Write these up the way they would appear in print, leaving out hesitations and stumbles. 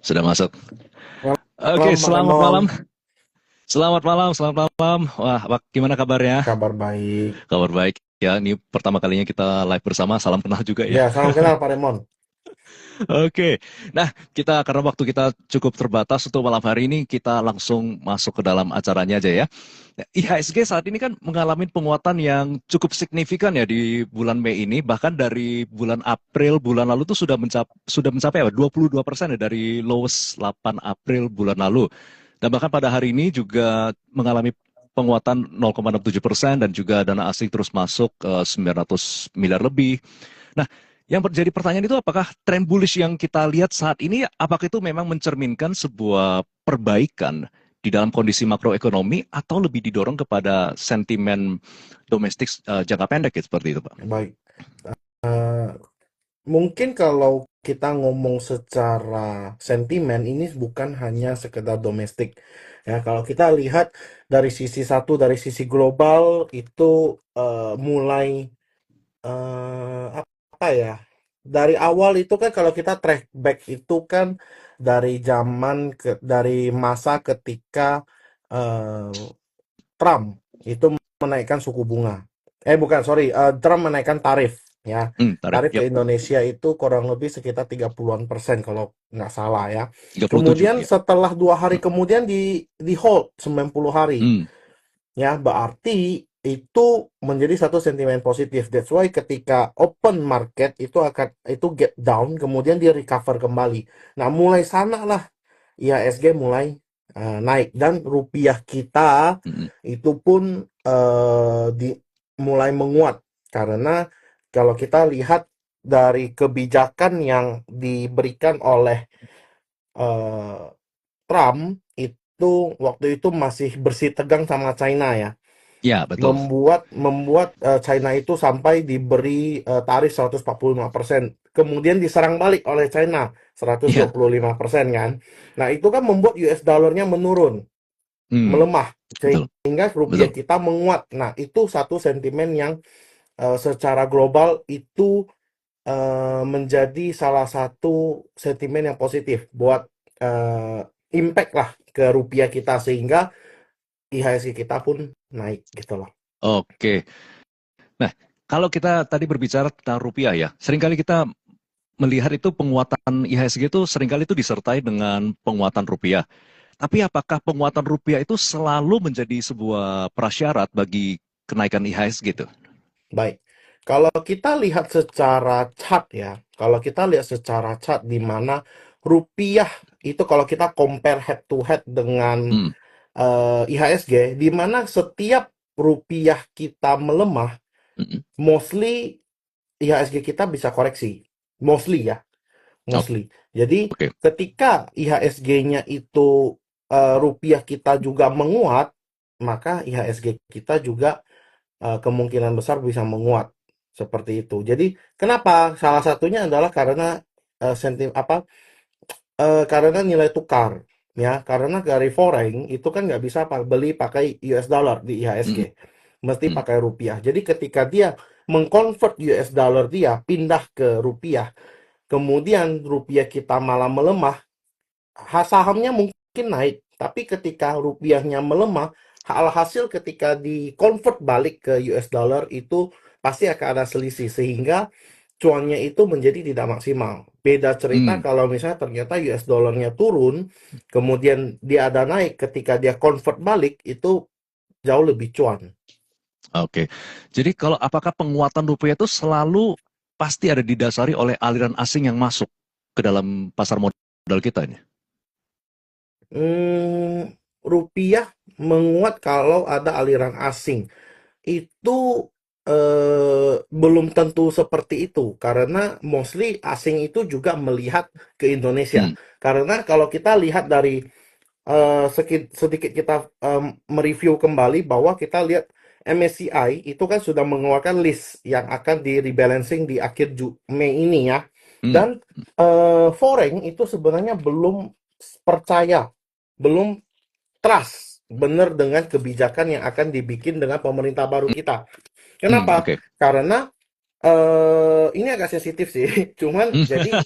Sudah masuk. Oke, Malam Pak selamat Remon, malam. Selamat malam, selamat malam. Wah, gimana kabarnya? kabar baik. Kabar baik. Ya, ini pertama kalinya kita live bersama. Salam kenal juga ya. Ya, salam kenal Pak Remon. Oke. Nah, karena waktu kita cukup terbatas untuk malam hari ini, kita langsung masuk ke dalam acaranya aja ya. Nah, IHSG saat ini kan mengalami penguatan yang cukup signifikan ya di bulan Mei ini. Bahkan dari bulan April bulan lalu tuh sudah mencapai apa? 22% ya dari lowest 8 April bulan lalu. Dan bahkan pada hari ini juga mengalami penguatan 0,67% dan juga dana asing terus masuk 900 miliar lebih. Nah, yang menjadi pertanyaan itu apakah tren bullish yang kita lihat saat ini apakah itu memang mencerminkan sebuah perbaikan di dalam kondisi makroekonomi atau lebih didorong kepada sentimen domestik jangka pendek ya, seperti itu, Pak? Baik. Eh, Mungkin kalau kita ngomong secara sentimen, ini bukan hanya sekedar domestik. Ya, kalau kita lihat dari sisi satu, dari sisi global itu mulai apa ya? Dari awal itu kan kalau kita track back itu kan dari masa ketika eh, Trump itu menaikkan suku bunga. Bukan, sorry, Trump menaikkan tarif ya. Tarif, Tarif ke yep, Indonesia itu kurang lebih sekitar 30-an persen kalau nggak salah ya. 37, Kemudian ya. setelah 2 hari kemudian di hold 90 hari. Hmm, Ya, berarti itu menjadi satu sentimen positif. That's why ketika open market itu get down, kemudian dia recover kembali. Nah, mulai sana lah IHSG mulai naik dan rupiah kita hmm, itu pun mulai menguat karena kalau kita lihat dari kebijakan yang diberikan oleh eh, Trump itu waktu itu masih bersih tegang sama China ya, ya, betul. membuat China itu sampai diberi tarif 145%. Kemudian diserang balik oleh China Ya, 125% kan. Nah, itu kan membuat US dollarnya menurun, melemah betul, sehingga rupiah betul. kita menguat. Nah, itu satu sentimen yang secara global itu menjadi salah satu sentimen yang positif buat eh, impact lah ke rupiah kita sehingga IHSG kita pun naik gitu loh. Oke. Nah, kalau kita tadi berbicara tentang rupiah ya, seringkali kita melihat itu penguatan IHSG itu seringkali itu disertai dengan penguatan rupiah. Tapi apakah penguatan rupiah itu selalu menjadi sebuah prasyarat bagi kenaikan IHSG gitu? Baik, kalau kita lihat secara chart ya, kalau kita lihat secara chart di mana rupiah itu kalau kita compare head to head dengan Hmm, IHSG, di mana setiap rupiah kita melemah, hmm, mostly IHSG kita bisa koreksi, mostly ya, mostly. Jadi oke. ketika IHSG-nya itu rupiah kita juga menguat, maka IHSG kita juga kemungkinan besar bisa menguat seperti itu. Jadi kenapa? Salah satunya adalah karena karena nilai tukar ya. Karena dari foreign itu kan nggak bisa beli pakai US dollar di IHSG, Hmm, mesti hmm, pakai rupiah. Jadi ketika dia mengkonvert US dollar dia pindah ke rupiah, kemudian rupiah kita malah melemah, sahamnya mungkin naik, tapi ketika rupiahnya melemah, alhasil ketika di convert balik ke US dollar itu pasti akan ada selisih sehingga cuannya itu menjadi tidak maksimal. Beda cerita hmm. kalau misalnya ternyata US dollarnya turun, kemudian dia ada naik, ketika dia convert balik itu jauh lebih cuan. Oke. Jadi kalau apakah penguatan rupiah itu selalu pasti ada didasari oleh aliran asing yang masuk ke dalam pasar modal kita ini? Rupiah menguat kalau ada aliran asing. Itu belum tentu seperti itu karena mostly asing itu juga melihat ke Indonesia. Hmm, Karena kalau kita lihat dari sedikit kita mereview kembali bahwa kita lihat MSCI itu kan sudah mengeluarkan list yang akan di rebalancing di akhir Mei ini ya. hmm. Dan foreign itu sebenarnya belum percaya, belum trust benar dengan kebijakan yang akan dibikin dengan pemerintah baru kita. Kenapa? Oke. Karena ini agak sensitif sih. Cuman Hmm, jadi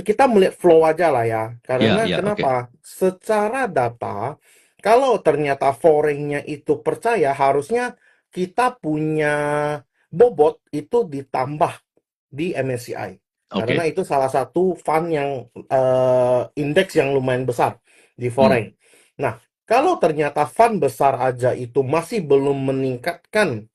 kita melihat flow aja lah ya. Ya, Karena ya, oke. kenapa? Secara data, kalau ternyata foreign-nya itu percaya, harusnya kita punya bobot itu ditambah di MSCI. Karena Oke. itu salah satu fund yang indeks yang lumayan besar di Hmm, foreign. Nah, kalau ternyata fund besar aja itu masih belum meningkatkan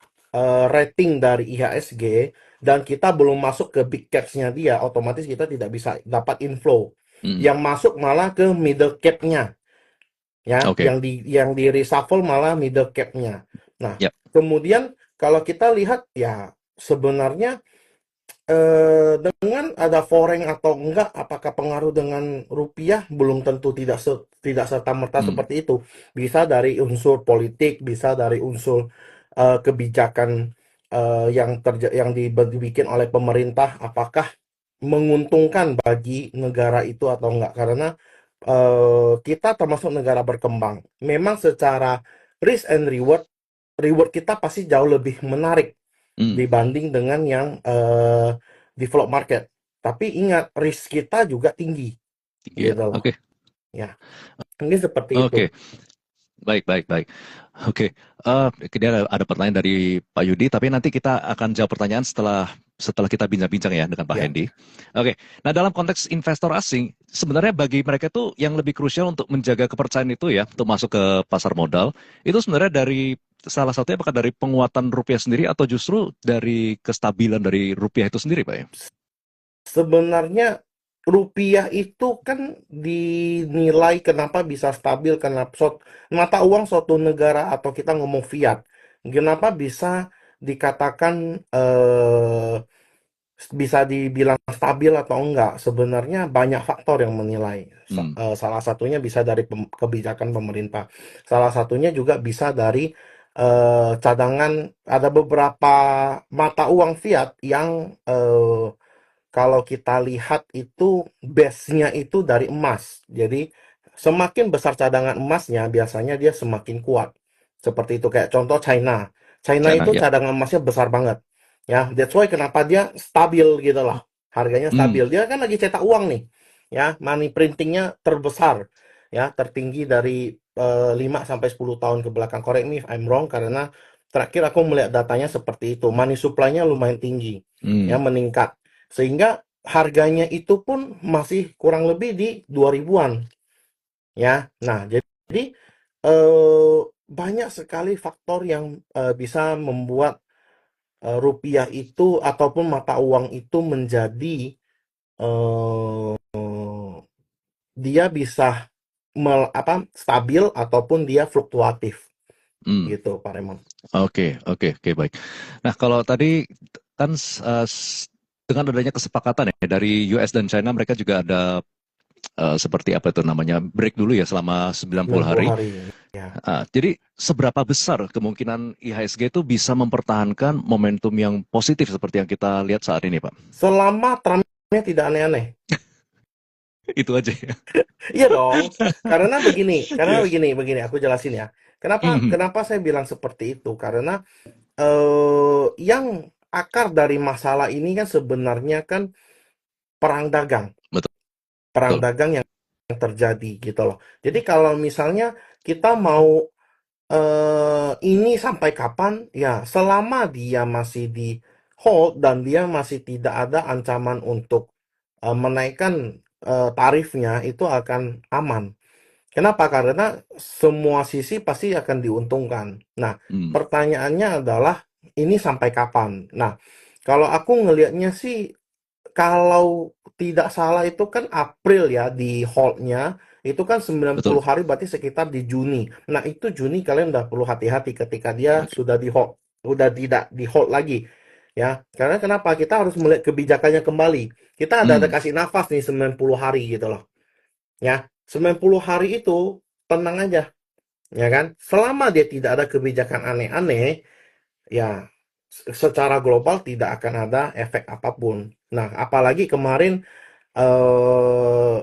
rating dari IHSG dan kita belum masuk ke big caps-nya dia, otomatis kita tidak bisa dapat inflow. hmm, Yang masuk malah ke middle cap-nya, ya, oke. yang di reshuffle malah middle cap-nya. Nah, Ya. kemudian kalau kita lihat ya sebenarnya dengan ada foreign atau enggak, apakah pengaruh dengan rupiah? Belum tentu, tidak serta-merta Hmm, seperti itu. Bisa dari unsur politik, bisa dari unsur kebijakan yang dibikin oleh pemerintah, apakah menguntungkan bagi negara itu atau enggak? Karena kita termasuk negara berkembang. Memang secara risk and reward, reward kita pasti jauh lebih menarik hmm. dibanding dengan yang develop market. Tapi ingat, risk kita juga tinggi, Iya, gitu loh. oke. Ya, mungkin seperti itu. Oke. Baik, baik, baik. Oke, ini ada pertanyaan dari Pak Yudi, tapi nanti kita akan jawab pertanyaan setelah setelah kita bincang-bincang ya dengan Pak Ya, Hendy. Oke, nah dalam konteks investor asing, sebenarnya bagi mereka itu yang lebih krusial untuk menjaga kepercayaan itu ya, untuk masuk ke pasar modal, itu sebenarnya dari salah satunya apakah dari penguatan rupiah sendiri atau justru dari kestabilan dari rupiah itu sendiri, Pak ya? sebenarnya rupiah itu kan dinilai kenapa bisa stabil, kenapa mata uang suatu negara atau kita ngomong fiat, kenapa bisa dikatakan bisa dibilang stabil atau enggak, sebenarnya banyak faktor yang menilai. Hmm, Salah satunya bisa dari kebijakan pemerintah. Salah satunya juga bisa dari cadangan. Ada beberapa mata uang fiat yang kalau kita lihat itu base-nya itu dari emas. Jadi semakin besar cadangan emasnya, biasanya dia semakin kuat. Seperti itu, kayak contoh China. China China itu ya. cadangan emasnya besar banget. Ya, that's why kenapa dia stabil gitu loh. Harganya Hmm, stabil. Dia kan lagi cetak uang nih. Ya, money printingnya terbesar. Ya, tertinggi dari 5 sampai 10 tahun ke belakang. Correct me if I'm wrong, karena terakhir aku melihat datanya seperti itu. Money supply-nya lumayan tinggi. Ya, hmm, meningkat. Sehingga harganya itu pun masih kurang lebih di 2000-an, ya. Nah, jadi eh, banyak sekali faktor yang bisa membuat rupiah itu ataupun mata uang itu menjadi eh, dia bisa stabil ataupun dia fluktuatif hmm. gitu, Pak Raymond. Oke, oke, oke, baik. Nah, kalau tadi kan dengan adanya kesepakatan ya dari US dan China, mereka juga ada seperti apa itu namanya break dulu ya selama 90 90 hari. hari. Ya. Jadi seberapa besar kemungkinan IHSG itu bisa mempertahankan momentum yang positif seperti yang kita lihat saat ini, Pak? Selama Trumpnya tidak aneh-aneh. Itu aja ya. Iya dong, karena Iya. begini, aku jelasin ya. Kenapa Mhm, kenapa saya bilang seperti itu? Karena yang akar dari masalah ini kan sebenarnya kan perang dagang, betul, perang betul. dagang yang terjadi gitu loh. Jadi kalau misalnya kita mau ini sampai kapan? Ya, selama dia masih di hold dan dia masih tidak ada ancaman untuk menaikkan tarifnya, itu akan aman. Kenapa? Karena semua sisi pasti akan diuntungkan. Nah, Hmm, pertanyaannya adalah ini sampai kapan? Nah, kalau aku ngelihatnya sih, kalau tidak salah itu kan April ya di hold-nya, itu kan 90 betul. hari berarti sekitar di Juni. Nah, itu Juni kalian udah perlu hati-hati ketika dia Oke. sudah di hold, udah tidak di hold lagi. Ya, karena kenapa? Kita harus melihat kebijakannya kembali. Kita ada Hmm, kasih nafas nih 90 hari gitu loh. Ya, 90 hari itu tenang aja, ya kan? Selama dia tidak ada kebijakan aneh-aneh, ya secara global tidak akan ada efek apapun. Nah, apalagi kemarin eh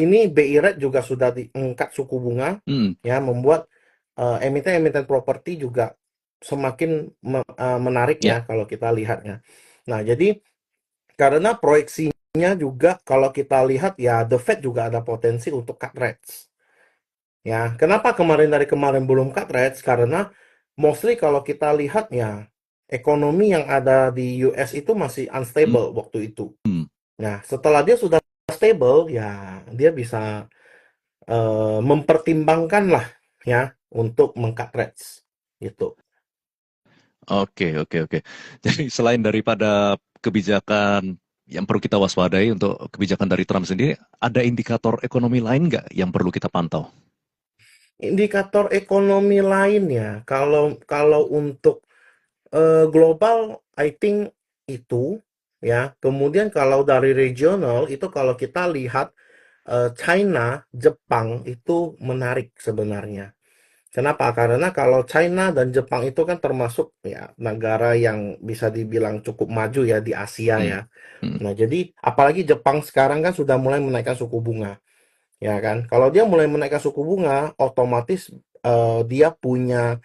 ini BI Rate juga sudah diangkat suku bunga, hmm, ya, membuat emiten-emiten properti juga semakin menarik ya, ya kalau kita lihatnya. Nah, jadi karena proyeksi juga kalau kita lihat ya the Fed juga ada potensi untuk cut rates. Ya, kenapa dari kemarin belum cut rates? Karena mostly kalau kita lihat ya ekonomi yang ada di US itu masih unstable waktu itu. Hmm. Nah, setelah dia sudah stable ya dia bisa mempertimbangkan lah ya untuk meng-cut rates gitu. Oke, oke, oke. Jadi selain daripada kebijakan yang perlu kita waspadai untuk kebijakan dari Trump sendiri, ada indikator ekonomi lain nggak yang perlu kita pantau? Indikator ekonomi lainnya kalau kalau untuk global, I think itu ya. Kemudian kalau dari regional itu kalau kita lihat China, Jepang itu menarik sebenarnya. Kenapa? Karena kalau China dan Jepang itu kan termasuk ya negara yang bisa dibilang cukup maju ya di Asia Hmm. ya. Hmm. Nah, jadi apalagi Jepang sekarang kan sudah mulai menaikkan suku bunga, ya kan? Kalau dia mulai menaikkan suku bunga, otomatis dia punya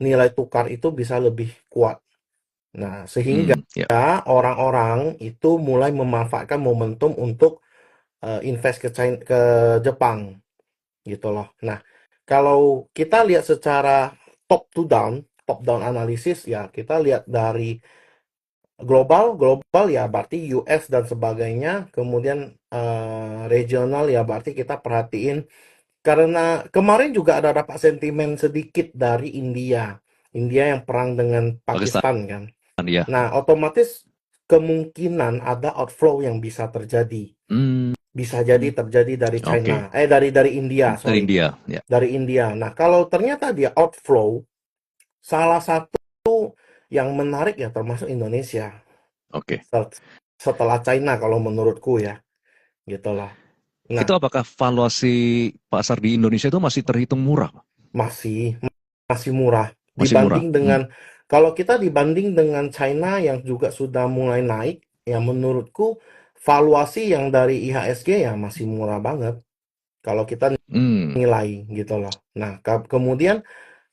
nilai tukar itu bisa lebih kuat. Nah, sehingga Hmm. Ya. orang-orang itu mulai memanfaatkan momentum untuk invest ke China, ke Jepang gitu loh. Nah, kalau kita lihat secara top down analisis ya, kita lihat dari global ya berarti US dan sebagainya, kemudian regional ya berarti kita perhatiin karena kemarin juga ada dapat sentimen sedikit dari India. India yang perang dengan Pakistan Pakistan kan. ya. Nah, otomatis kemungkinan ada outflow yang bisa terjadi. Hmm. Bisa jadi terjadi dari China, Oke. dari India, Dari sorry. India, ya. Dari India. Nah, kalau ternyata dia outflow, salah satu yang menarik ya termasuk Indonesia. Oke. Setelah China kalau menurutku ya, gitu loh. Nah, Itu apakah valuasi pasar di Indonesia itu masih terhitung murah, Pak? masih masih murah Masih murah. dibanding Hmm. dengan kalau kita dibanding dengan China yang juga sudah mulai naik, ya menurutku valuasi yang dari IHSG ya masih murah banget kalau kita Hmm. nilai gitu loh. Nah, kemudian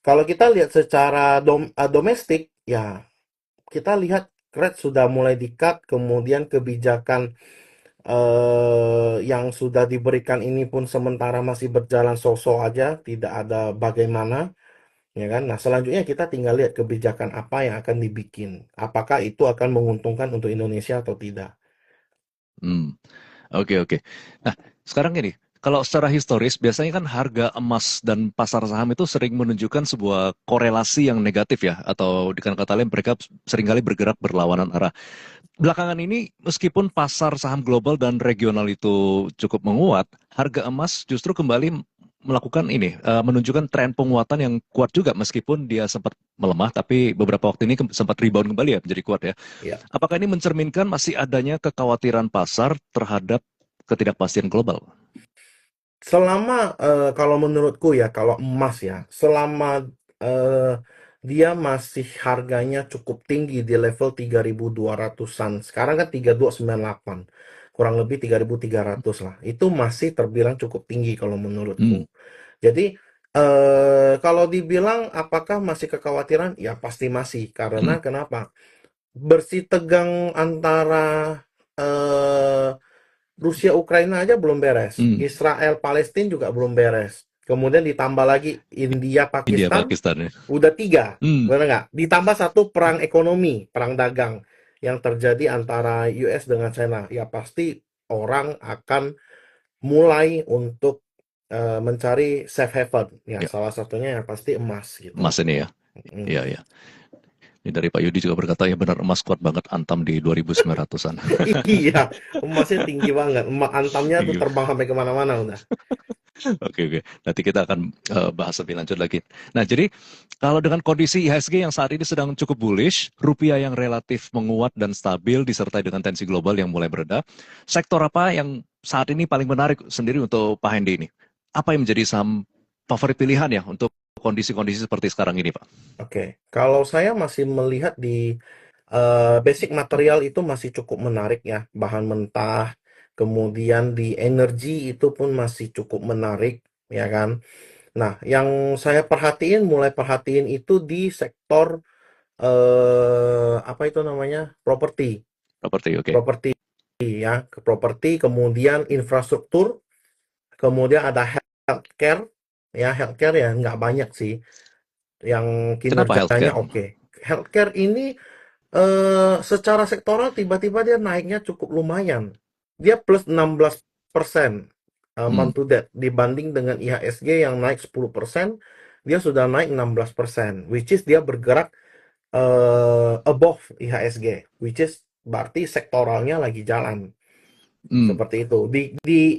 kalau kita lihat secara domestik ya kita lihat Red sudah mulai di-cut, kemudian kebijakan yang sudah diberikan ini pun sementara masih berjalan so-so aja, tidak ada bagaimana. Ya kan? Nah, selanjutnya kita tinggal lihat kebijakan apa yang akan dibikin. Apakah itu akan menguntungkan untuk Indonesia atau tidak? Hmm. Oke, oke. Nah, sekarang ini, kalau secara historis, biasanya kan harga emas dan pasar saham itu sering menunjukkan sebuah korelasi yang negatif ya, atau dengan kata lain mereka seringkali bergerak berlawanan arah. Belakangan ini, meskipun pasar saham global dan regional itu cukup menguat, harga emas justru kembali melakukan ini, menunjukkan tren penguatan yang kuat juga, meskipun dia sempat melemah, tapi beberapa waktu ini sempat rebound kembali ya, menjadi kuat ya. Ya. Apakah ini mencerminkan masih adanya kekhawatiran pasar terhadap ketidakpastian global? Selama kalau menurutku ya, kalau emas ya, selama eh, dia masih harganya cukup tinggi di level 3.200-an. Sekarang kan 3298. Kurang lebih 3.300 lah. Itu masih terbilang cukup tinggi kalau Hmm. menurutku. Jadi kalau dibilang apakah masih kekhawatiran? Ya pasti masih. Hmm. Karena kenapa? Bersih tegang antara eh, Rusia Ukraina aja belum beres. Hmm. Israel Palestina juga belum beres. Kemudian ditambah lagi India India, Pakistan Pakistan ya. udah tiga, Hmm. benar nggak? Ditambah satu perang ekonomi, perang dagang yang terjadi antara US dengan China. Ya pasti orang akan mulai untuk mencari safe haven. Ya Ya, salah satunya ya pasti emas gitu emas loh. ini ya. Mm. Iya, iya. Ini dari Pak Yudi juga berkata, ya benar emas kuat banget antam di 2.900-an. Iya, emasnya tinggi banget. Emas antamnya tuh Tinggi. terbang sampai kemana-mana udah. Oke, oke. Nanti kita akan bahas lebih lanjut lagi. Nah, jadi kalau dengan kondisi IHSG yang saat ini sedang cukup bullish, rupiah yang relatif menguat dan stabil disertai dengan tensi global yang mulai bereda, sektor apa yang saat ini paling menarik sendiri untuk Pak Hendy ini? Apa yang menjadi saham favorit pilihan ya untuk kondisi-kondisi seperti sekarang ini, Pak? Oke, kalau saya masih melihat di basic material itu masih cukup menarik ya, bahan mentah, kemudian di energi itu pun masih cukup menarik, ya kan? Nah, yang saya perhatiin, mulai perhatiin itu di sektor apa itu namanya? Properti, Properti, oke. properti. ya, ke properti, kemudian infrastruktur, kemudian ada healthcare, ya healthcare ya nggak banyak sih yang Kenapa kinerjanya healthcare? oke. Healthcare ini secara sektoral tiba-tiba dia naiknya cukup lumayan. Dia plus 16% Hmm, month to date dibanding dengan IHSG yang naik 10%, dia sudah naik 16%, which is dia bergerak above IHSG, which is berarti sektoralnya lagi jalan. hmm, Seperti itu.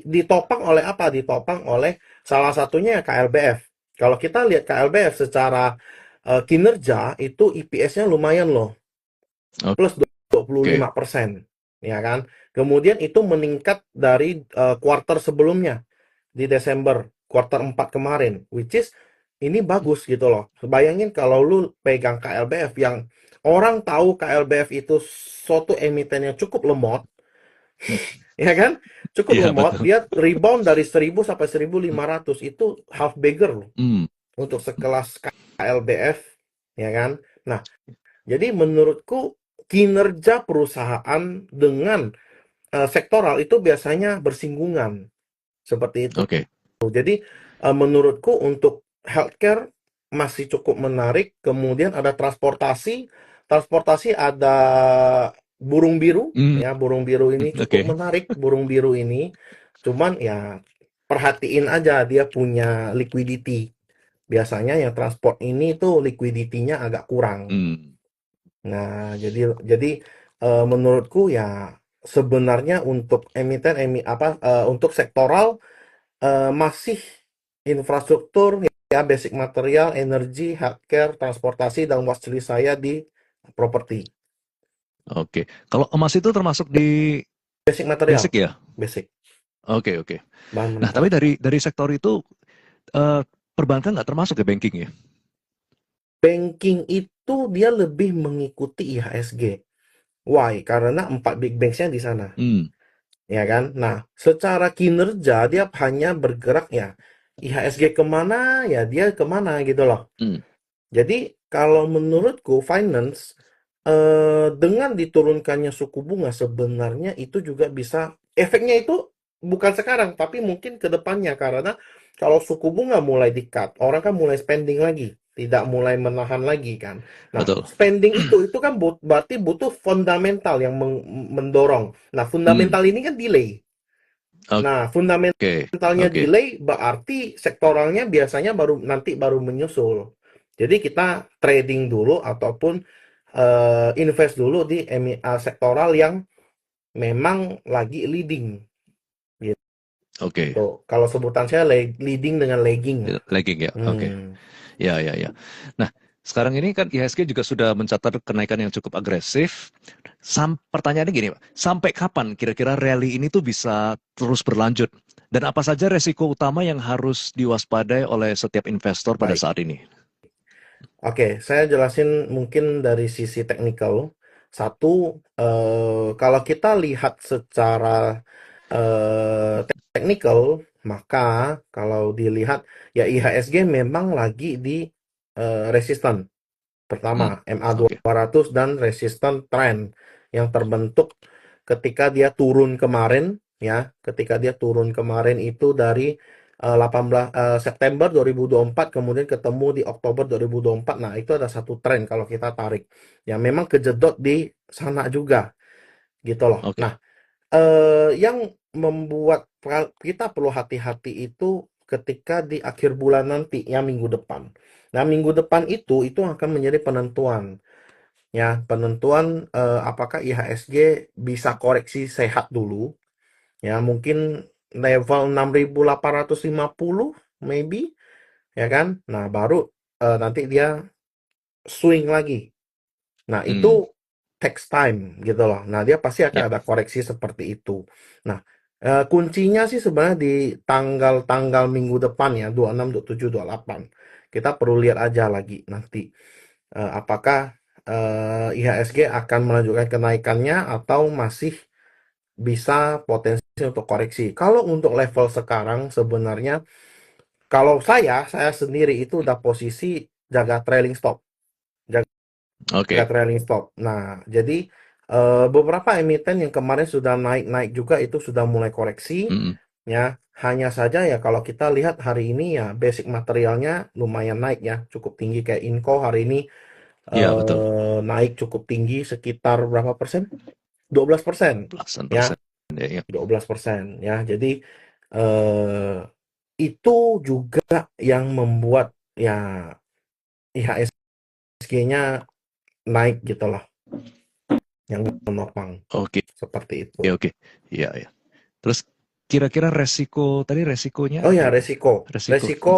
Ditopang oleh apa? Ditopang oleh salah satunya ya KLBF. Kalau kita lihat KLBF secara kinerja itu EPS-nya lumayan loh, plus oke. 25%, ya kan? Kemudian itu meningkat dari kuarter sebelumnya di Desember, kuarter 4 kemarin, which is ini bagus gitu loh. Bayangin kalau lu pegang KLBF yang orang tahu KLBF itu suatu emiten yang cukup lemot, ya kan? Cukup Iya lemot, betul. dia rebound dari 1000 sampai 1500 itu half beggar loh Hmm, untuk sekelas KLBF, ya kan? Nah, jadi menurutku kinerja perusahaan dengan sektoral itu biasanya bersinggungan seperti itu. oke. Jadi menurutku untuk healthcare masih cukup menarik. Kemudian ada transportasi, transportasi ada burung biru, Hmm, ya burung biru ini cukup oke. menarik. Burung biru ini, cuman ya perhatiin aja dia punya liquidity. Biasanya yang transport ini tuh liquidity-nya agak kurang. Hmm, Nah, jadi menurutku ya sebenarnya untuk untuk sektoral masih infrastruktur ya basic material, energi, healthcare, transportasi dan watchlist saya di properti. oke. Kalau emas itu termasuk di Basic basic material, ya? basic Oke, oke. bahan Nah, mentah. tapi dari sektor itu eh, perbankan nggak termasuk ke banking ya? Banking itu dia lebih mengikuti IHSG. Why? Karena 4 big banks-nya di sana. Hmm, Ya kan? Nah, secara kinerja dia hanya bergerak ya. IHSG kemana ya dia kemana gitu loh. hmm, Jadi kalau menurutku finance dengan diturunkannya suku bunga sebenarnya itu juga bisa efeknya itu bukan sekarang tapi mungkin ke depannya karena kalau suku bunga mulai di-cut, orang kan mulai spending lagi, tidak mulai menahan lagi kan. Nah, betul. spending itu kan berarti butuh fundamental yang mendorong. Nah, Hmm, fundamental ini kan delay. Nah, oke, fundamentalnya oke, delay berarti sektoralnya biasanya baru menyusul. Jadi kita trading dulu ataupun invest dulu di sektoral yang memang lagi leading oke. gitu. Kalau sebutan saya leading dengan lagging lah. Lagging ya, oke. Hmm. Ya, ya, ya. Nah, sekarang ini kan IHSG juga sudah mencatat kenaikan yang cukup agresif. Pertanyaannya gini, Pak. Sampai kapan kira-kira rally ini tuh bisa terus berlanjut? Dan apa saja resiko utama yang harus diwaspadai oleh setiap investor pada Baik. saat ini? Oke, saya jelasin mungkin dari sisi teknikal. Satu, kalau kita lihat secara teknikal, maka kalau dilihat ya IHSG memang lagi di resisten. Hmm, Pertama, oke, MA200 dan resisten trend yang terbentuk ketika dia turun kemarin, ya, ketika dia turun kemarin itu dari 18 September 2024 kemudian ketemu di Oktober 2024. Nah, itu ada satu tren kalau kita tarik. Ya, memang kejedot di sana juga gitu loh. oke, Nah, yang membuat kita perlu hati-hati itu ketika di akhir bulan nanti, ya minggu depan. Nah, minggu depan itu akan menjadi penentuan. Ya, penentuan apakah IHSG bisa koreksi sehat dulu. Ya, mungkin level 6.850 maybe, ya kan? Nah, baru nanti dia swing lagi. Nah, hmm, itu takes time gitu loh. Nah, dia pasti akan ya, ada koreksi seperti itu. Nah, kuncinya sih sebenarnya di tanggal-tanggal minggu depan ya, 26, 27, 28. Kita perlu lihat aja lagi nanti apakah IHSG akan melanjutkan kenaikannya atau masih bisa potensi untuk koreksi. Kalau untuk level sekarang sebenarnya kalau saya sendiri itu udah posisi jaga trailing stop. oke, Trailing stop. Nah, jadi Beberapa emiten yang kemarin sudah naik-naik juga itu sudah mulai koreksi, Mm, ya. Hanya saja ya kalau kita lihat hari ini ya basic materialnya lumayan naik ya, cukup tinggi kayak Inco hari ini ya betul. naik cukup tinggi sekitar berapa persen? 12% Belasan ya, persen. Ya, ya. 12% ya. Jadi eh, itu juga yang membuat ya IHSG-nya naik gitu loh, yang menopang Oke, seperti itu. oke. Iya, ya. Terus kira-kira resiko tadi resikonya Oh apa ya, ya, Pak? resiko. Resiko. Resiko,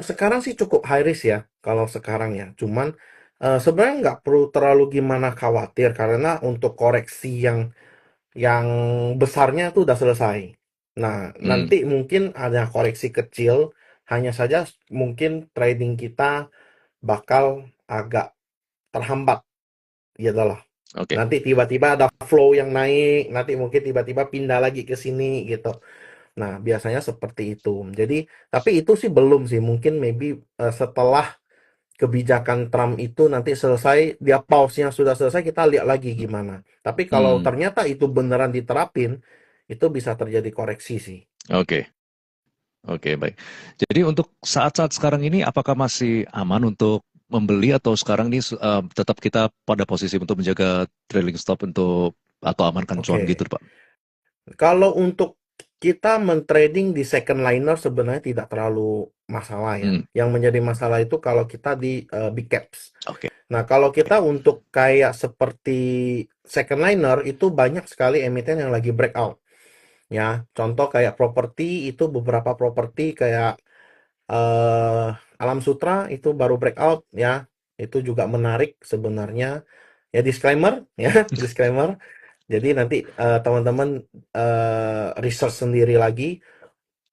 sekarang sih cukup high risk ya, kalau sekarang ya. Cuman sebenarnya nggak perlu terlalu gimana khawatir karena untuk koreksi yang besarnya tuh udah selesai. Nah, Hmm, nanti mungkin ada koreksi kecil, hanya saja mungkin trading kita bakal agak terhambat gitu loh. oke. Nanti tiba-tiba ada flow yang naik, nanti mungkin tiba-tiba pindah lagi ke sini gitu. Nah, biasanya seperti itu. Jadi, tapi itu sih belum sih. Mungkin maybe setelah kebijakan Trump itu nanti selesai, dia pause-nya sudah selesai, kita lihat lagi gimana. Tapi kalau Hmm, ternyata itu beneran diterapin, itu bisa terjadi koreksi sih. oke. Oke, baik. Jadi untuk saat-saat sekarang ini, apakah masih aman untuk membeli atau sekarang ini tetap kita pada posisi untuk menjaga trailing stop untuk atau amankan cuan gitu, Oke. Pak? Kalau untuk kita mentrading di second liner sebenarnya tidak terlalu masalah ya. Hmm, Yang menjadi masalah itu kalau kita di big caps. oke. Nah, kalau kita untuk kayak seperti second liner itu banyak sekali emiten yang lagi breakout ya. Contoh kayak properti itu beberapa properti kayak eh Alam Sutra itu baru breakout ya. Itu juga menarik sebenarnya. Ya disclaimer ya, disclaimer. Jadi nanti teman-teman research sendiri lagi.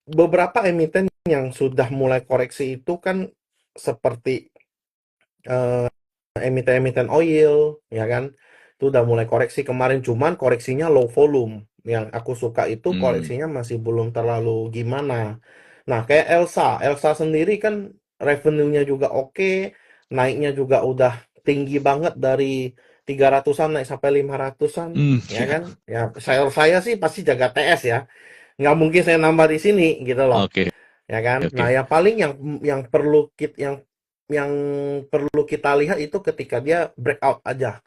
Beberapa emiten yang sudah mulai koreksi itu kan seperti eh, emiten-emiten oil, ya kan? Itu udah mulai koreksi kemarin, cuman koreksinya low volume. Yang aku suka itu Hmm, koreksinya masih belum terlalu gimana. Nah, kayak Elsa sendiri kan revenue-nya juga oke, naiknya juga udah tinggi banget dari 300-an naik sampai 500-an, hmm, ya ya. kan? Ya, saya sih pasti jaga TS ya. Nggak mungkin saya nambah di sini gitu loh, Oke, ya kan? Nah, oke. yang paling yang perlu yang perlu kita lihat itu ketika dia breakout aja.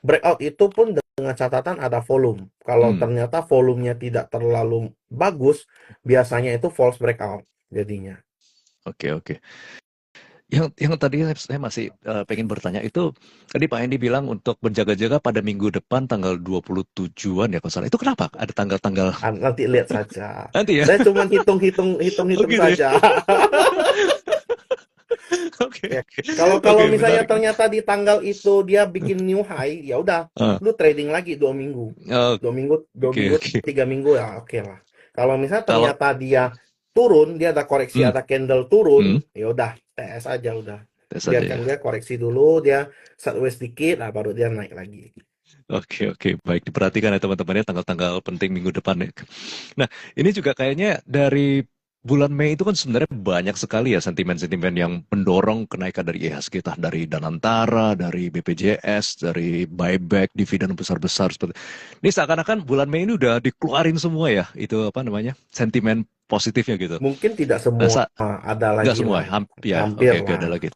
Breakout itu pun dengan catatan ada volume. Kalau Hmm, ternyata volumenya tidak terlalu bagus, biasanya itu false breakout jadinya. oke, oke. Yang tadi saya masih pengen bertanya itu, tadi Pak Hendy bilang untuk berjaga-jaga pada minggu depan tanggal 27-an ya kalau salah. Itu kenapa? Ada tanggal-tanggal Nanti lihat saja. nanti ya? Saya cuma Oh hitung-hitung gitu ya? saja. Oke, Ya. oke. Kalau Oke, kalau misalnya menarik. ternyata di tanggal itu dia bikin new high, ya udah, Ah, lu trading lagi 2 minggu, oh, 2 minggu, oke, oke. 3 minggu ya oke lah. Kalau misalnya Kalau ternyata dia turun, dia ada koreksi, hmm, ada candle hmm, turun, ya udah TS aja udah. tes saja ya. Biarkan dia koreksi dulu, dia sideways dikit, lah baru dia naik lagi. Oke, oke, baik diperhatikan ya teman-teman ya tanggal-tanggal penting minggu depan ya. Nah, ini juga kayaknya dari bulan Mei itu kan sebenarnya banyak sekali ya sentimen-sentimen yang mendorong kenaikan dari IHSG, entah dari Danantara, dari BPJS, dari buyback, dividen besar-besar seperti ini. Seakan-akan bulan Mei ini udah dikeluarin semua ya, itu apa namanya, sentimen positifnya gitu. Mungkin tidak Nah, semua ada nggak lagi semua, lah, ya, hampir oke, oke, ada lah. lagi.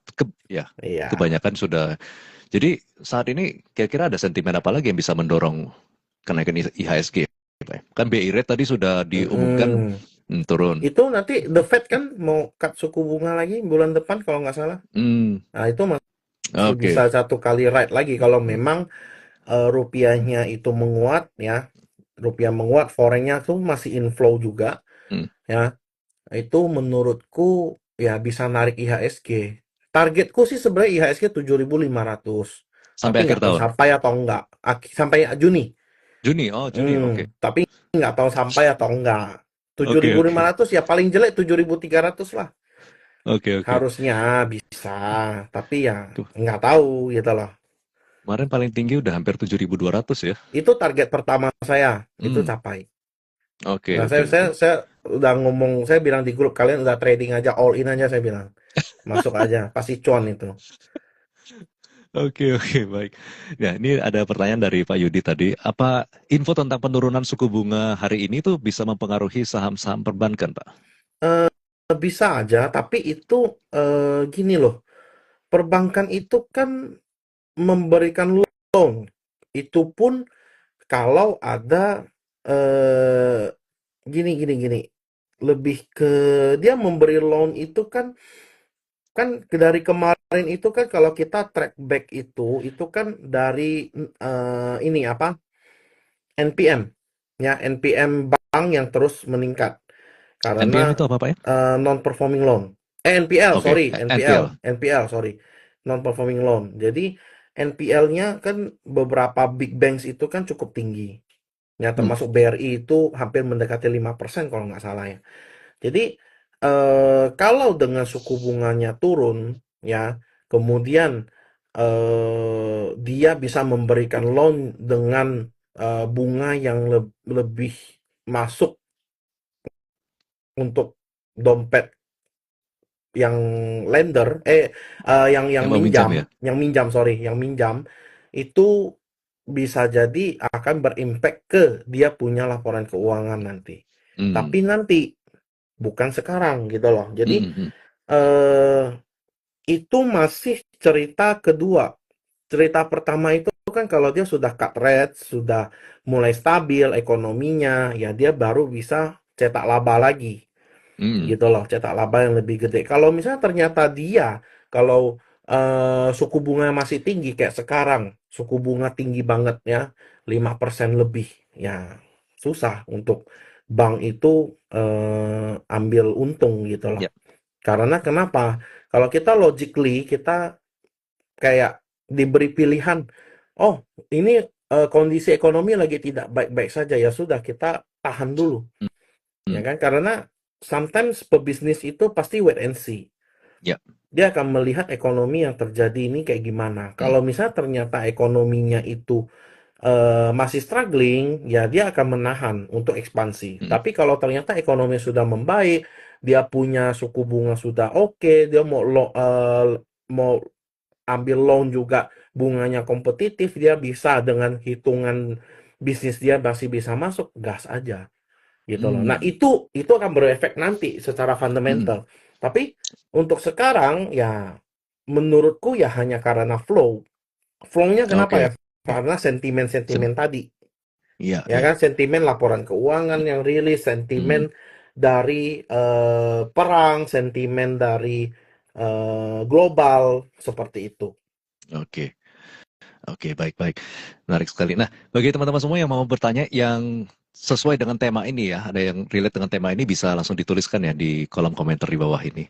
Ya, Iya. kebanyakan sudah. Jadi saat ini kira-kira ada sentimen apa lagi yang bisa mendorong kenaikan IHSG? Pak? Kan BI rate tadi sudah diumumkan Mm-mm. turun. Itu nanti The Fed kan mau cut suku bunga lagi bulan depan kalau nggak salah. Hmm, Nah, itu masih bisa oke. satu kali ride lagi kalau memang rupiahnya itu menguat ya. Rupiah menguat, foreignnya tuh masih inflow juga Hmm. ya. Itu menurutku ya bisa narik IHSG. Targetku sih sebenarnya IHSG 7.500. Tapi Sampai nggak akhir tahu tahun. sampai atau enggak. Sampai Juni. Juni, oh Juni, oke. Tapi nggak tahu sampai atau enggak. tujuh Oke, ribu lima oke. ratus ya paling jelek 7.300 lah. Oke, oke. Harusnya bisa, tapi ya nggak tahu gitu loh. Kemarin paling tinggi udah hampir 7.200 ya. Itu target pertama saya, itu Hmm, capai. oke, Nah, oke, oke. saya udah ngomong, saya bilang di grup kalian udah trading aja, all in aja saya bilang. Masuk aja, pasti cuan itu. Oke, oke, baik. Ya, ini ada pertanyaan dari Pak Yudi tadi. Apa info tentang penurunan suku bunga hari ini tuh bisa mempengaruhi saham-saham perbankan, Pak? Eh, Bisa aja, tapi itu gini loh, perbankan itu kan memberikan loan. Itu pun kalau ada eh gini gini gini. Lebih ke dia memberi loan itu kan kan dari kemarin itu kan kalau kita track back itu kan dari ini apa? NPM, ya NPM bank yang terus meningkat NPM karena itu apa, Pak ya? non performing loan. NPL, Oke, sorry, NPL, NPL. NPL, sorry, non performing loan. Jadi NPL-nya kan beberapa big banks itu kan cukup tinggi. Ya, Hmm, termasuk BRI itu hampir mendekati 5% kalau nggak salah ya. Jadi kalau dengan suku bunganya turun, ya, kemudian dia bisa memberikan loan dengan bunga yang lebih masuk untuk dompet yang lender, yang yang meminjam ya? yang minjam itu bisa jadi akan berimpact ke dia punya laporan keuangan nanti. Hmm, Tapi nanti bukan sekarang gitu loh. hmm, Jadi hmm, hmm. eh itu masih cerita kedua. Cerita pertama itu kan kalau dia sudah cut rate, sudah mulai stabil ekonominya, ya dia baru bisa cetak laba lagi. Hmm, Gitu loh, cetak laba yang lebih gede. Kalau misalnya ternyata dia, kalau suku bunga masih tinggi kayak sekarang, suku bunga tinggi banget ya, 5% lebih, ya susah untuk bank itu ambil untung gitu loh. ya. Karena kenapa? Kalau kita logically, kita kayak diberi pilihan, oh ini kondisi ekonomi lagi tidak baik-baik saja, ya sudah kita tahan dulu, Hmm, ya hmm, kan? Karena sometimes pebisnis itu pasti wait and see. ya. Dia akan melihat ekonomi yang terjadi ini kayak gimana. Hmm, Kalau misalnya ternyata ekonominya itu masih struggling, ya dia akan menahan untuk ekspansi. hmm, Tapi kalau ternyata ekonomi sudah membaik, dia punya suku bunga sudah oke, dia mau ambil loan juga bunganya kompetitif, dia bisa dengan hitungan bisnis dia masih bisa masuk, gas aja gitu loh. Nah, hmm, itu akan berefek nanti secara hmm. fundamental. Tapi untuk sekarang ya menurutku ya hanya karena flow. Flow-nya kenapa ya? Oke. Karena Sen- sentimen-sentimen tadi. Iya, Ya iya. kan, sentimen laporan keuangan yang rilis, Hmm, sentimen dari perang, sentimen dari global seperti itu. oke. Oke, baik-baik. Menarik sekali. Nah, bagi teman-teman semua yang mau bertanya yang sesuai dengan tema ini ya, ada yang relate dengan tema ini bisa langsung dituliskan ya di kolom komentar di bawah ini.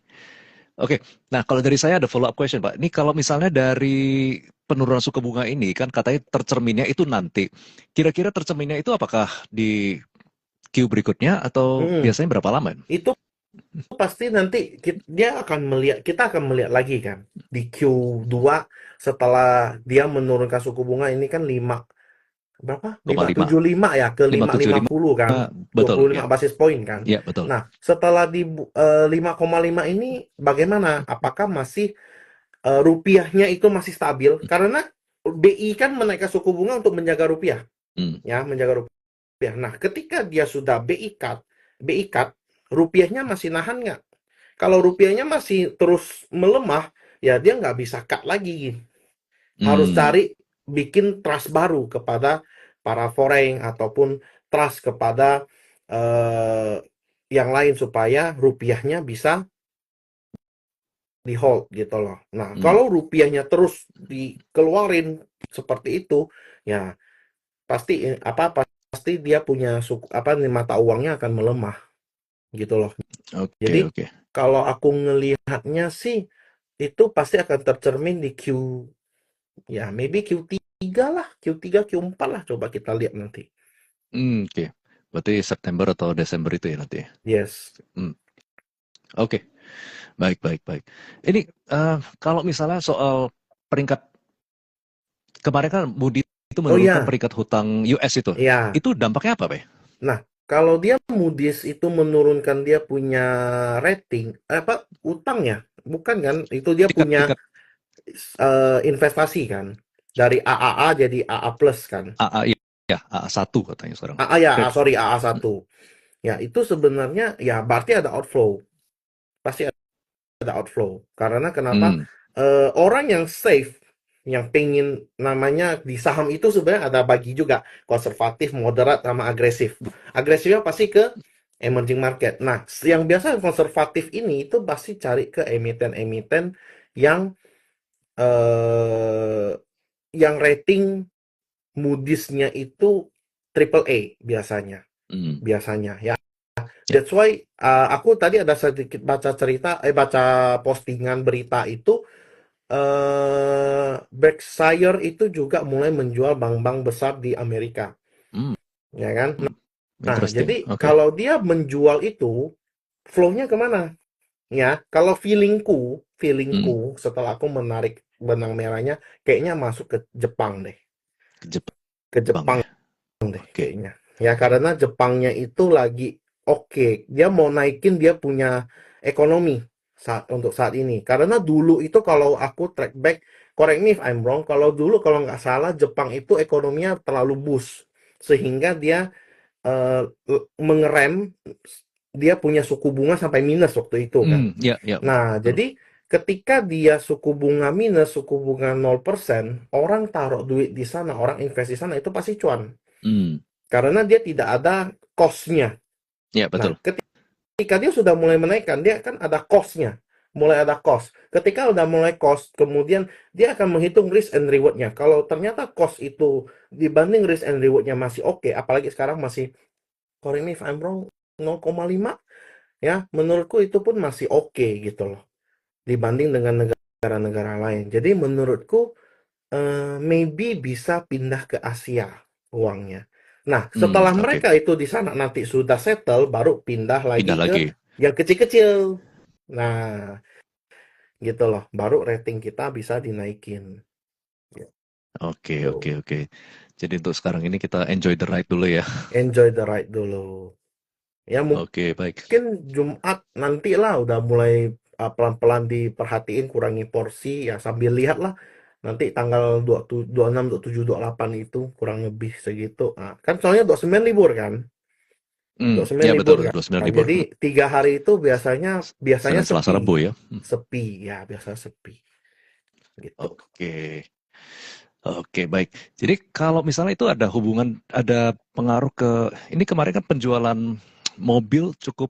Oke, nah kalau dari saya ada follow up question Pak. Ini kalau misalnya dari penurunan suku bunga ini kan katanya tercerminnya itu nanti. Kira-kira tercerminnya itu apakah di Q berikutnya atau Mm, biasanya berapa lama? itu pasti nanti kita akan melihat lagi kan di Q2 setelah dia menurunkan suku bunga ini kan 5 berapa? 5,5. 575 ya ke 575 550 kan. dua betul puluh ya. lima basis point kan. Ya, betul. Nah, setelah di 5,5 ini bagaimana? Apakah masih rupiahnya itu masih stabil? Karena BI kan menaikkan suku bunga untuk menjaga rupiah, Hmm, ya, menjaga rupiah. Nah, ketika dia sudah BI cut, rupiahnya masih nahan nggak? Kalau rupiahnya masih terus melemah, ya dia nggak bisa cut lagi. Harus hmm, cari bikin trust baru kepada para foreign ataupun trust kepada eh, yang lain supaya rupiahnya bisa di hold gitu loh. Nah, hmm. kalau rupiahnya terus dikeluarin seperti itu, ya pasti pasti dia punya mata uangnya akan melemah gitu loh. Oke, Jadi oke. kalau aku ngelihatnya sih itu pasti akan tercermin di ya maybe Q3 lah, Q4 lah, coba kita lihat nanti. Oke. Berarti September atau Desember itu ya nanti. Yes. Hmm, oke. Baik, baik, baik. Ini kalau misalnya soal peringkat kemarin kan Moody itu Oh menurunkan ya, peringkat hutang US ya. itu dampaknya apa, Pak? Nah, kalau dia Moody's itu menurunkan dia punya rating, utang ya, bukan kan? Itu dia punya Tingkat-tingkat. investasi kan. Dari AAA jadi AA plus kan. AA ya, AA1 katanya sekarang. AA ya, Kayak sorry AA1. Ya, itu sebenarnya ya berarti ada outflow. Pasti ada outflow. Karena kenapa? hmm, Orang yang safe, yang pengen namanya di saham itu sebenarnya ada bagi juga konservatif, moderat, sama agresif. Agresifnya pasti ke emerging market. Nah, yang biasa konservatif ini itu pasti cari ke emiten-emiten yang eh, yang rating Moody's-nya itu triple A biasanya. hmm, Biasanya ya. ya, That's why aku tadi ada sedikit baca postingan berita itu Berkshire itu juga mulai menjual bank-bank besar di Amerika, hmm, ya kan? hmm, Nah, interesting. jadi Oke. kalau dia menjual itu, flow-nya kemana? Ya, kalau feelingku, Hmm, feelingku setelah aku menarik benang merahnya, kayaknya masuk ke Jepang deh, ke ke Jepang Jepang ya. deh Oke. kayaknya. Ya, karena Jepangnya itu lagi oke. Dia mau naikin dia punya ekonomi untuk saat ini. Karena dulu itu kalau aku track back, correct me if I'm wrong, kalau dulu kalau nggak salah Jepang itu ekonominya terlalu boost sehingga dia eh, mengerem, dia punya suku bunga sampai minus waktu itu kan. Hmm, ya, ya, Nah, betul. jadi ketika dia suku bunga minus, suku bunga 0%, orang taruh duit di sana, orang invest di sana itu pasti cuan. Hmm, Karena dia tidak ada cost-nya. ya, Nah, betul. ketika dia sudah mulai menaikkan, dia kan ada cost-nya. Mulai ada cost. Ketika udah mulai cost, kemudian dia akan menghitung risk and reward-nya. Kalau ternyata cost itu dibanding risk and reward-nya masih oke, apalagi sekarang masih, correct me if I'm wrong, 0,5, ya, menurutku itu pun masih oke gitu loh. Dibanding dengan negara-negara lain. Jadi menurutku maybe bisa pindah ke Asia uangnya. Nah, Hmm, setelah oke. mereka itu di sana nanti sudah settle, baru pindah Pindah lagi ke lagi. yang kecil-kecil. Nah, gitu loh. Baru rating kita bisa dinaikin. Oke, oke, Gitu. oke. Jadi untuk sekarang ini kita enjoy the ride dulu ya. Enjoy the ride dulu. Ya Oke, baik. mungkin Jumat nanti lah udah mulai pelan-pelan diperhatiin kurangi porsi ya sambil lihat lah nanti tanggal 26, 27, 28 itu kurang lebih segitu. Nah, kan soalnya 29 libur kan. Hmm, 29 ya libur betul, 29 kan. libur. Jadi 3 hari itu biasanya Senin, Selasa, sepi. Rabu ya. Sepi ya, biasa sepi gitu. Oke, oke, baik. Jadi kalau misalnya itu ada hubungan, ada pengaruh ke, ini kemarin kan penjualan mobil cukup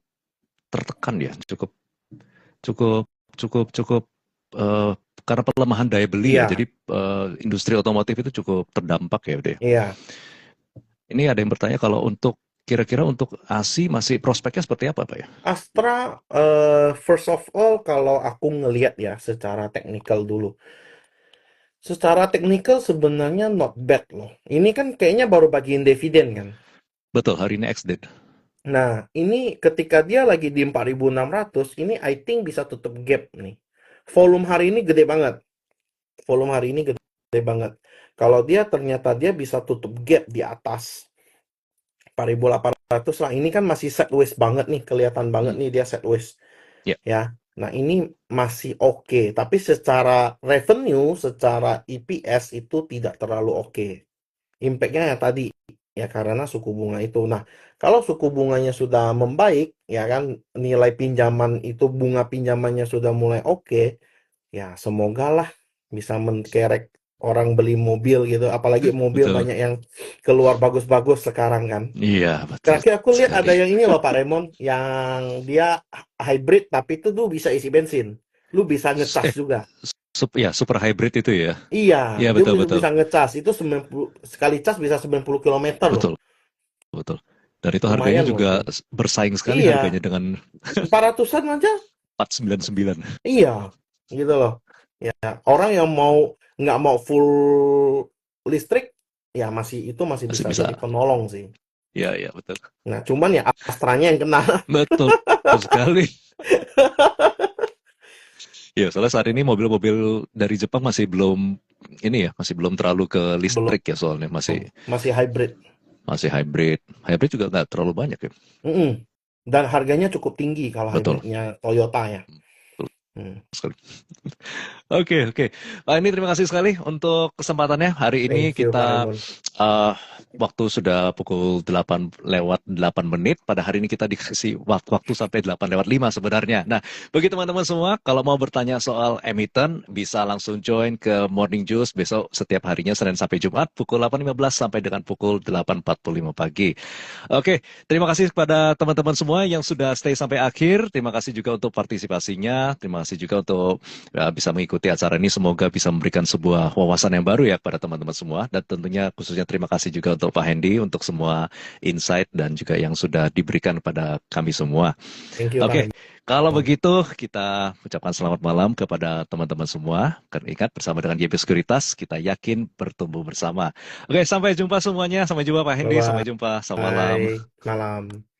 tertekan ya, cukup, cukup, cukup, eh, karena pelemahan daya beli ya. Iya, Jadi industri otomotif itu cukup terdampak ya, udah. iya. Ini ada yang bertanya kalau untuk kira-kira untuk ASI masih prospeknya seperti apa, Pak ya? Astra, first of all kalau aku ngelihat ya secara teknikal dulu. Secara teknikal sebenarnya not bad loh. Ini kan kayaknya baru bagiin dividen kan. Betul, hari ini ex-date. Nah, ini ketika dia lagi di 4.600, ini I think bisa tutup gap nih. Volume hari ini gede banget. Volume hari ini gede banget. Kalau dia ternyata dia bisa tutup gap di atas 4.800 lah. Ini kan masih sideways banget nih, kelihatan banget Hmm, nih dia sideways ya, ya. Nah, ini masih oke, tapi secara revenue, secara EPS itu tidak terlalu oke. Impact-nya ya tadi ya karena suku bunga itu. Nah, kalau suku bunganya sudah membaik, ya kan nilai pinjaman itu bunga pinjamannya sudah mulai oke, ya semoga lah bisa menkerek orang beli mobil gitu. Apalagi mobil betul. banyak yang keluar bagus-bagus sekarang kan. Iya, betul Terakhir aku lihat sekali. ada yang ini loh Pak Raymond, yang dia hybrid tapi itu tuh bisa isi bensin. Lu bisa ngecas Eh, juga. ya, super hybrid itu ya. Iya, Iya, dia betul, betul. bisa ngecas. Itu 90 sekali cas bisa 90 km loh. Betul, betul. Dan itu harganya Lumayan loh juga itu. bersaing sekali harganya Iya, dengan 400-an aja. 499. Iya, gitu loh. Ya, orang yang nggak mau full listrik, ya masih Masih bisa bisa. jadi penolong sih. Iya, iya, betul. Nah, cuman ya Astranya yang kena. Betul, betul sekali. Ya, soalnya saat ini mobil-mobil dari Jepang masih belum ini ya, masih belum terlalu ke Belum, listrik ya soalnya masih masih hybrid. masih hybrid. Hybrid juga nggak terlalu banyak ya. Mm-mm. Dan harganya cukup tinggi kalau Betul. hybridnya Toyota ya. Hmm. Sekali. Oke, oke. Ini terima kasih sekali untuk kesempatannya. Hari ini Thank you, Pak kita Raymond. eh, waktu sudah pukul 8 lewat 8 menit. Pada hari ini kita dikasih waktu sampai 8 lewat 5 sebenarnya. Nah, bagi teman-teman semua, kalau mau bertanya soal emiten, bisa langsung join ke Morning Juice besok setiap harinya Senin sampai Jumat pukul 8.15 sampai dengan pukul 8.45 pagi. Oke, terima kasih kepada teman-teman semua yang sudah stay sampai akhir. Terima kasih juga untuk partisipasinya. Terima kasih juga untuk bisa mengikuti acara ini. Semoga bisa memberikan sebuah wawasan yang baru ya kepada teman-teman semua. Dan tentunya khususnya terima kasih juga untuk Pak Hendy untuk semua insight dan juga yang sudah diberikan kepada kami semua. Thank you, Pak Oke, kalau Raymond. begitu kita ucapkan selamat malam kepada teman-teman semua. Karena ingat bersama dengan YB Sekuritas kita yakin bertumbuh bersama. Oke, sampai jumpa semuanya. Sampai jumpa Pak Hendy. Sampai jumpa. Selamat malam. Bye-bye. Malam.